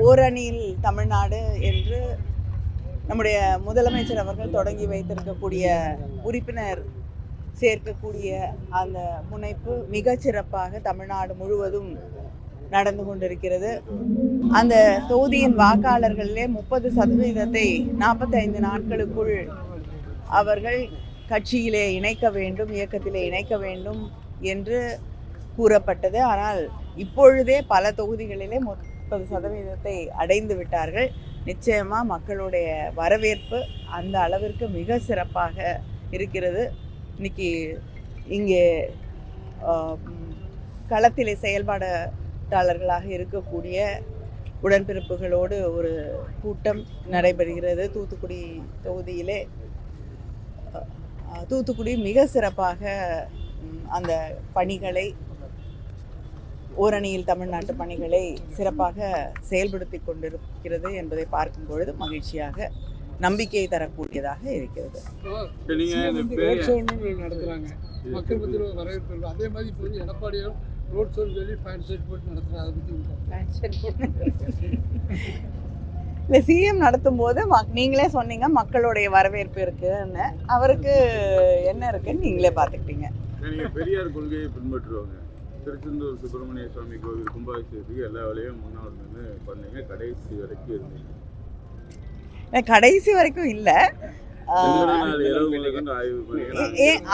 ஓரணியில் தமிழ்நாடு என்று நம்முடைய முதலமைச்சர் அவர்கள் தொடங்கி வைத்திருக்கக்கூடிய உறுப்பினர் சேர்க்கக்கூடிய அந்த முனைப்பு மிகச்சிறப்பாக தமிழ்நாடு முழுவதும் நடந்து கொண்டிருக்கிறது. அந்த தொகுதியின் வாக்காளர்களிலே 30% 45 நாட்களுக்குள் அவர்கள் கட்சியிலே இணைக்க வேண்டும், இயக்கத்திலே இணைக்க வேண்டும் என்று கூறப்பட்டது. ஆனால் இப்பொழுதே பல தொகுதிகளிலே 30% அடைந்து விட்டார்கள். நிச்சயமா மக்களுடைய வரவேற்பு அந்த அளவிற்கு மிக சிறப்பாக இருக்கிறது. இன்னைக்கு இங்கே களத்திலே செயல்பாட்டாளர்களாக இருக்கக்கூடிய உடன்பிறப்புகளோடு ஒரு கூட்டம் நடைபெறுகிறது. தூத்துக்குடி தொகுதியிலே தூத்துக்குடி மிக சிறப்பாக அந்த பணிகளை ஓரணியில் தமிழ்நாட்டு பணிகளை சிறப்பாக செயல்படுத்தி கொண்டிருக்கிறது என்பதை பார்க்கும் பொழுது மகிழ்ச்சியாக நம்பிக்கையை தரக்கூடியதாக இருக்கிறது. நடத்துறாங்க மக்கள் மத்தியில் வரவேற்பு. அதே மாதிரி இப்போ எடப்பாடியும் ரோட் ஷோ சொல்லி ஃபேன் செட் போட்டு நடத்துறாங்க. அதை பற்றி இல்லை, சிஎம் நடத்தும் போது நீங்களே சொன்னீங்க மக்களுடைய வரவேற்பு இருக்குன்னு. அவருக்கு என்ன இருக்குன்னு நீங்களே பார்த்துக்கிட்டீங்க. பெரியார் கொள்கையை பின்பற்றுவாங்க. திருச்செந்தூர் சுப்பிரமணிய சுவாமி கோவில் கும்பாபிஷேகத்துக்கு எல்லா வேலையும் முன்னாடி வந்து பண்ணீங்க, கடைசி வரைக்கும் இருந்தீங்க. கடைசி வரைக்கும் இல்லை,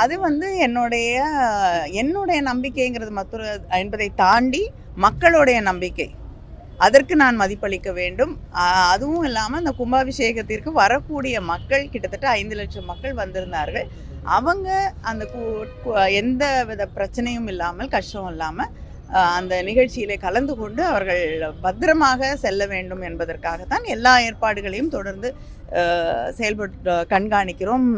அது வந்து என்னுடைய நம்பிக்கைங்கிறது மற்றொரு என்பதை தாண்டி மக்களுடைய நம்பிக்கை, அதற்கு நான் மதிப்பளிக்க வேண்டும். அதுவும் இல்லாமல் இந்த கும்பாபிஷேகத்திற்கு வரக்கூடிய மக்கள் கிட்டத்தட்ட 5 லட்சம் மக்கள் வந்திருந்தார்கள். அவங்க அந்த எந்த வித பிரச்சனையும் இல்லாமல், கஷ்டம் இல்லாமல் அந்த நிகழ்ச்சியிலே கலந்து கொண்டு அவர்கள் பத்திரமாக செல்ல வேண்டும் என்பதற்காகத்தான் எல்லா ஏற்பாடுகளையும் தொடர்ந்து செயல்பட்டு கண்காணிக்கிறோம்.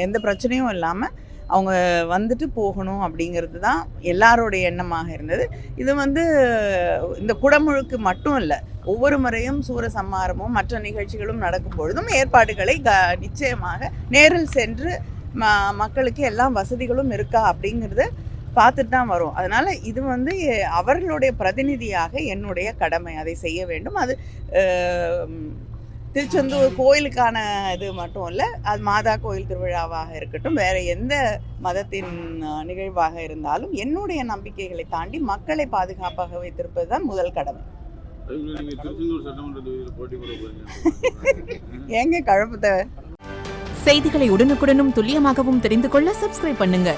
எந்த பிரச்சனையும் இல்லாமல் அவங்க வந்துட்டு போகணும் அப்படிங்கிறது தான் எல்லாரோடைய எண்ணமாக இருந்தது. இது வந்து இந்த குடமுழுக்கு மட்டும் இல்லை, ஒவ்வொரு முறையும் சூரசம்மாரமும் மற்ற நிகழ்ச்சிகளும் நடக்கும் பொழுதும் ஏற்பாடுகளை நிச்சயமாக நேரில் சென்று மக்களுக்கு எல்லாம் வசதிகளும் இருக்கா அப்படிங்கிறத பார்த்துட்டு தான் வரும். அதனால் இது வந்து அவர்களுடைய பிரதிநிதியாக என்னுடைய கடமை, அதை செய்ய வேண்டும். அது திருச்செந்தூர் கோயிலுக்கான இது மட்டும் இல்லை, அது மாதா கோயில் திருவிழாவாக இருக்கட்டும், வேறு எந்த மதத்தின் நிகழ்வாக இருந்தாலும் என்னுடைய நம்பிக்கைகளை தாண்டி மக்களை பாதுகாப்பாக வைத்திருப்பது தான் முதல் கடமை. ஏங்க குழப்பத்தை. செய்திகளை உடனுக்குடனும் துல்லியமாகவும் தெரிந்து கொள்ள சப்ஸ்கிரைப் பண்ணுங்க.